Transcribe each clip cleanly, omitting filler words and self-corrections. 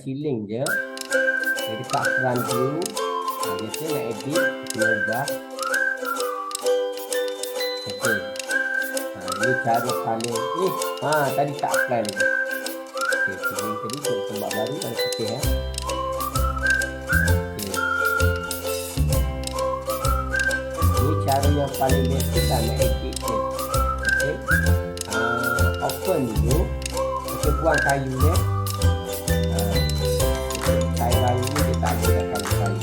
kasi link je. Saya dekat front dulu. Biasa nak edit, kita ubah. Okey. Ini cara paling tadi tak apply lagi. Okey, link tadi untuk tempat baru ada putih ya. Okey. Ini cara yang paling basic lah nak edit je. Okey. Open dulu. Kita buang kayu dia. Kayu baru ni dia tak ada dah kayu.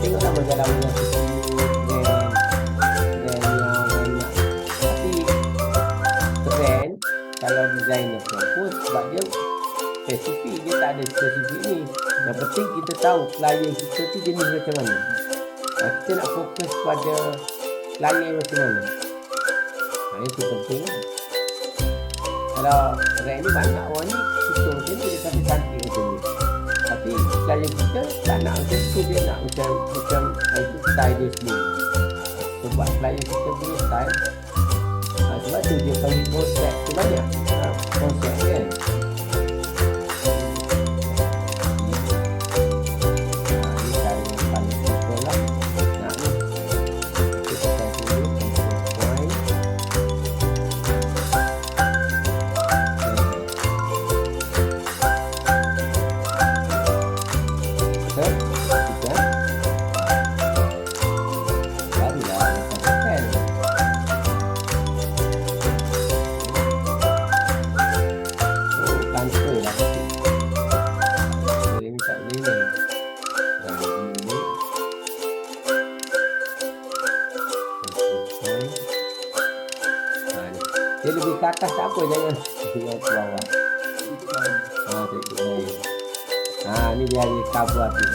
Tengoklah majalah-majalah brand yang banyak. Tapi brand kalau designer pun sebab dia spesifik, dia tak ada spesifik ni. Yang penting kita tahu klien kita tu jenis macam mana. Kita nak fokus pada klien macam mana. Itu penting. Kalau brand ni banyak orang ni suka macam ni, dia kata cantik macam ni. Tapi klien kita tak nak macam tu, dia nak macam itu style dia sendiri. Sebab klien kita punya style, sebab tu dia panggil konsep tu banyak. Konsep kan. Ini cara yang paling simple lah. Nak ni kita tekan dulu point. Dia lebih ke atas tak apa, jangan ke bawah. Ni biar dia cover habis.